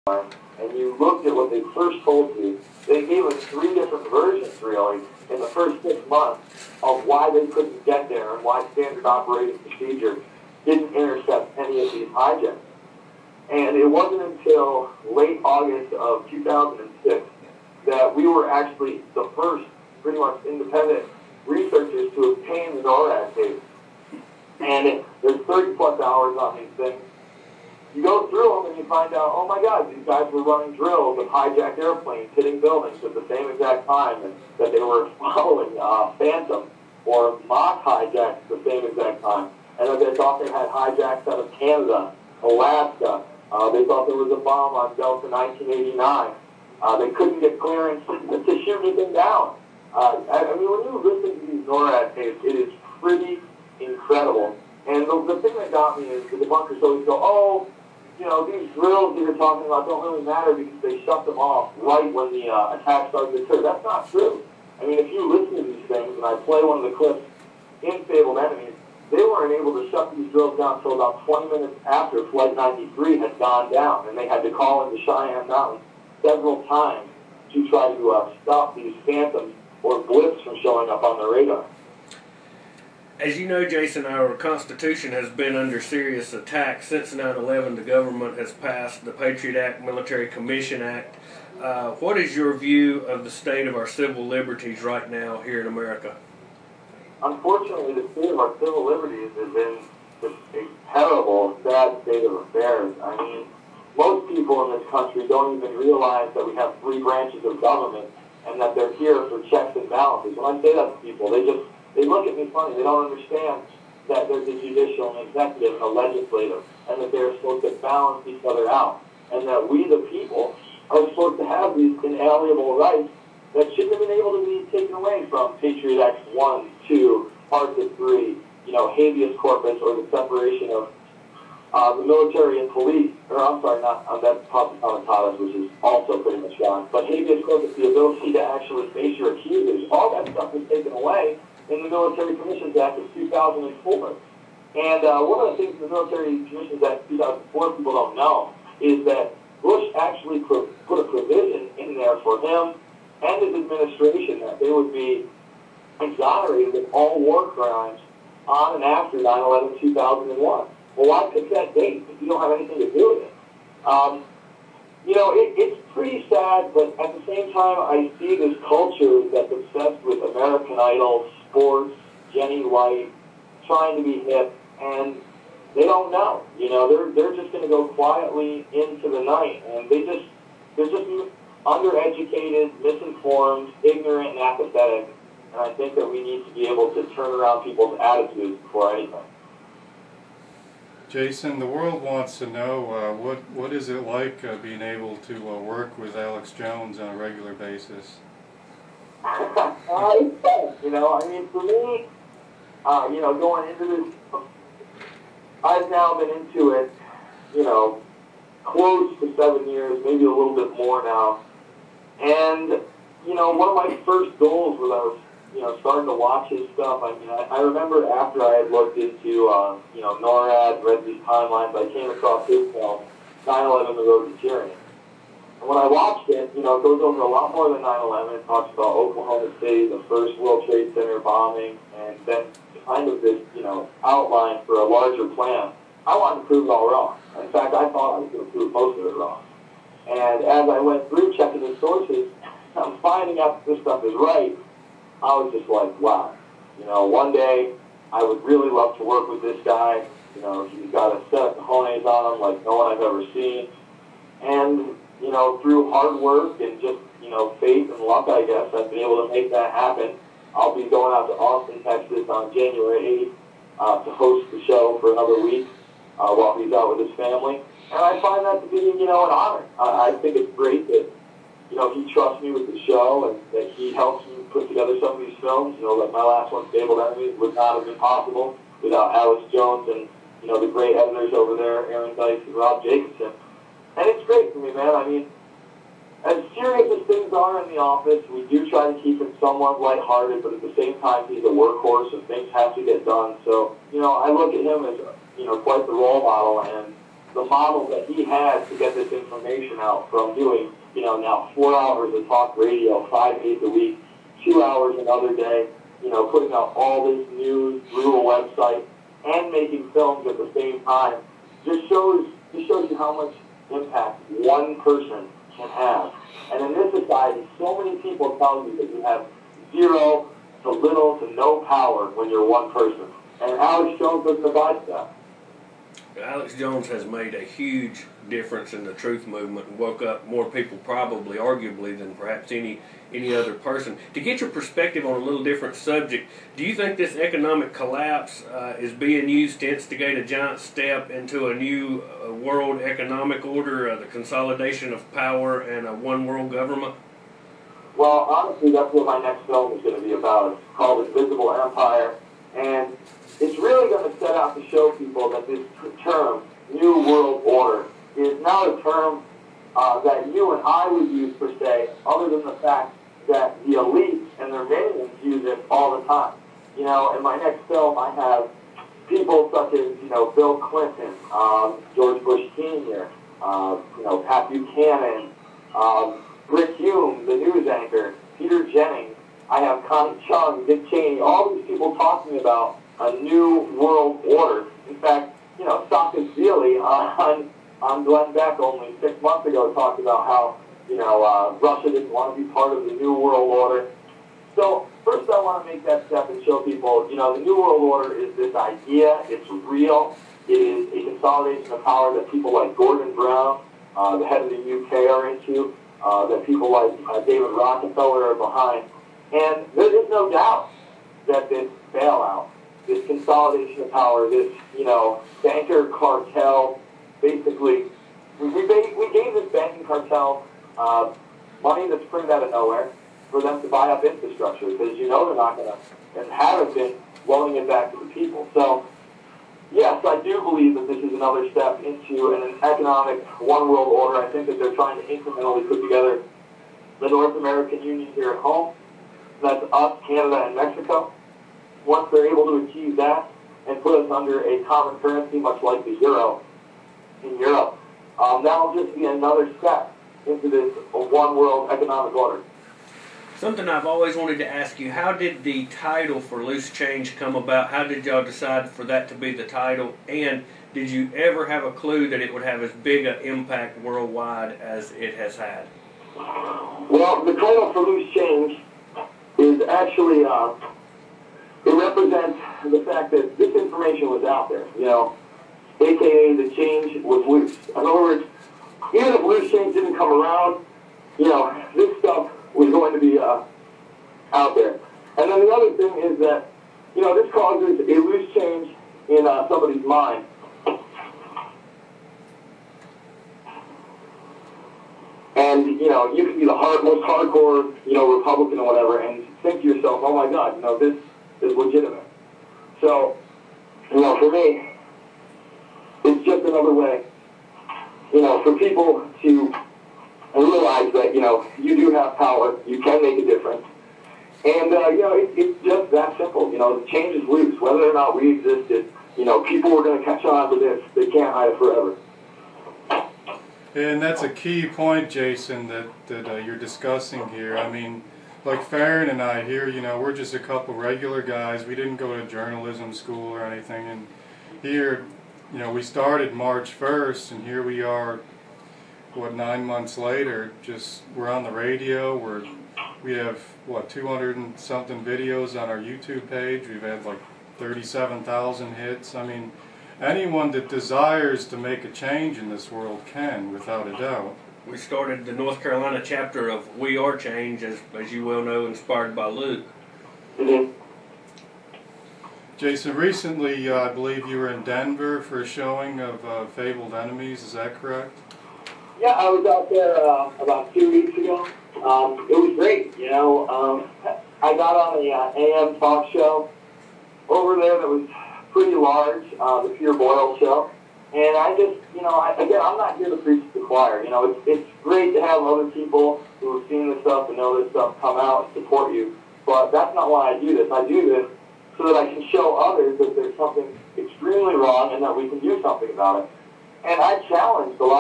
and you looked at what they first told you, they gave us 3 different versions, really, in the first 6 months of why they couldn't get there and why standard operating procedure didn't intercept any of these hijacks. And it wasn't until late August of 2006 that we were actually the first, pretty much independent researchers to obtain the NORAD tapes. And there's 30-plus hours on these things. You go through them and you find out, oh my God, these guys were running drills of hijacked airplanes hitting buildings at the same exact time, and that they were following Phantom or mock hijacks at the same exact time, and that they thought they had hijacks out of Canada, Alaska. They thought there was a bomb on Delta 1989. They couldn't get clearance to shoot anything down. I mean, when you listen to these NORAD tapes, it is pretty incredible. And the thing that got me is the debunkers always go, oh, you know, these drills that you're talking about don't really matter because they shut them off right when the attack started to occur. That's not true. I mean, if you listen to these things, and I play one of the clips in Fabled Enemies, they weren't able to shut these drills down until about 20 minutes after Flight 93 had gone down, and they had to call into Cheyenne Mountain several times to try to stop these phantoms or blips from showing up on the radar. As you know, Jason, our Constitution has been under serious attack since 9/11. The government has passed the Patriot Act, Military Commission Act. What is your view of the state of our civil liberties right now here in America? Unfortunately, the state of our civil liberties is in just a terrible, sad state of affairs. I mean, most people in this country don't even realize that we have 3 branches of government and that they're here for checks and balances. When I say that to people, they look at me funny. They don't understand that there's a judicial, an executive, and a legislative, and that they're supposed to balance each other out, and that we, the people, are supposed to have these inalienable rights that shouldn't have been able to be taken away from Patriot Act 1, 2, Article 3, you know, habeas corpus, or the separation of the military and police, or I'm sorry, not that's comitatus, which is also pretty much gone, but habeas corpus, the ability to actually face your accusers, all that stuff was taken away in the Military Commissions Act of 2004. And one of the things in the Military Commissions Act of 2004 people don't know is that Bush actually put a provision in there for him and his administration that they would be exonerated of all war crimes on and after 9/11/2001. Well, why pick that date if you don't have anything to do with it? You know, it's pretty sad, but at the same time, I see this culture that's obsessed with American Idol, sports, Jenny White, trying to be hip, and they don't know. You know, they're just going to go quietly into the night, and they're just undereducated, misinformed, ignorant, and apathetic. And I think that we need to be able to turn around people's attitudes before anything. Jason, the world wants to know what is it like being able to work with Alex Jones on a regular basis? It's fun, you know. I mean, for me, you know, going into this, I've now been into it, you know, close to 7 years, maybe a little bit more now. And, you know, one of my first goals was I was, you know, starting to watch his stuff. I mean, I remember after I had looked into, you know, NORAD, read these timelines, I came across his film, 9/11, The Road to Tyranny. And when I watched it, you know, it goes over a lot more than 9/11. It talks about Oklahoma City, the first World Trade Center bombing, and then kind of this, you know, outline for a larger plan. I wanted to prove it all wrong. In fact, I thought I was going to prove most of it wrong. And as I went through checking the sources, I'm finding out that this stuff is right. I was just like, wow. You know, one day I would really love to work with this guy. You know, he's got a set of cojones on him like no one I've ever seen. And, you know, through hard work and just, you know, faith and luck, I guess, I've been able to make that happen. I'll be going out to Austin, Texas on January 8th to host the show for another week while he's out with his family. And I find that to be, you know, an honor. I think it's great that, you know, he trusts me with the show and that he helps me put together some of these films. You know, like my last one, Fabled Enemies, would not have been possible without Alex Jones and, you know, the great editors over there, Aaron Dykes and Rob Jacobson. And it's great for me, man. I mean, as serious as things are in the office, we do try to keep it somewhat lighthearted, but at the same time, he's a workhorse and things have to get done. So, you know, I look at him as, you know, quite the role model, and the model that he had to get this information out, from doing, now 4 hours of talk radio, 5 days a week, 2 hours another day, putting out all this news through a website and making films at the same time, just shows you how much impact one person can have. And in this society, so many people tell you that you have zero to little to no power when you're one person. And Alex Jones doesn't abide that. Alex Jones has made a huge difference in the truth movement and woke up more people, probably, arguably, than perhaps any other person. To get your perspective on a little different subject, do you think this economic collapse is being used to instigate a giant step into a new world economic order, the consolidation of power and a one world government? Well, honestly, that's what my next film is going to be about. It's called Invisible Empire, and it's really going to set out to show people that this term, New World Order, is not a term that you and I would use per se, other than the fact that the elites and their minions use it all the time. In my next film, I have people such as, Bill Clinton, George Bush Sr., Pat Buchanan, Rick Hume, the news anchor, Peter Jennings. I have Connie Chung, Dick Cheney, all these people talking about a new world order. In fact, Saka Sealy on Glenn Beck only 6 months ago talked about how, Russia didn't want to be part of the new world order. So first I want to make that step and show people, the new world order is this idea, it's real, it is a consolidation of power that people like Gordon Brown, the head of the UK, are into, that people like David Rockefeller are behind. And there is no doubt that this bailout, this consolidation of power, this, banker cartel, basically, we gave this banking cartel money that's printed out of nowhere for them to buy up infrastructure, because they're not going to, and haven't been, loaning it back to the people. So, yes, I do believe that this is another step into an economic one world order. I think that they're trying to incrementally put together the North American Union here at home. That's us, Canada, and Mexico. Once they're able to achieve that and put us under a common currency, much like the euro in Europe, that'll just be another step into this one world economic order. Something I've always wanted to ask you, how did the title for Loose Change come about? How did y'all decide for that to be the title? And did you ever have a clue that it would have as big an impact worldwide as it has had? Well, the title for Loose Change is actually, it represents the fact that this information was out there, aka the change was loose. In other words, even if loose change didn't come around, this stuff was going to be out there. And then the other thing is that, this causes a loose change in somebody's mind. And, you can be the most hardcore, Republican or whatever, and think to yourself, oh my God, this is legitimate. So, for me, it's just another way, for people to realize that, you do have power, you can make a difference. And, it's just that simple. The change is loose. Whether or not we existed, people were going to catch on to this. They can't hide it forever. And that's a key point, Jason, that you're discussing here. I mean, like Farron and I here, we're just a couple regular guys. We didn't go to journalism school or anything. And here, we started March 1st, and here we are, 9 months later, we're on the radio. We have, 200 and something videos on our YouTube page. We've had 37,000 hits. I mean, anyone that desires to make a change in this world can, without a doubt. We started the North Carolina chapter of We Are Change, as you well know, inspired by Luke. Mm-hmm. Jason, recently I believe you were in Denver for a showing of Fabled Enemies, is that correct? Yeah, I was out there about 2 weeks ago. It was great, I got on the AM talk show over there that was pretty large, the Pure Boyle show. And I just, I'm not here to preach to the choir. It's great to have other people who have seen this stuff and know this stuff come out and support you. But that's not why I do this. I do this so that I can show others that there's something extremely wrong and that we can do something about it. And I challenged a lot of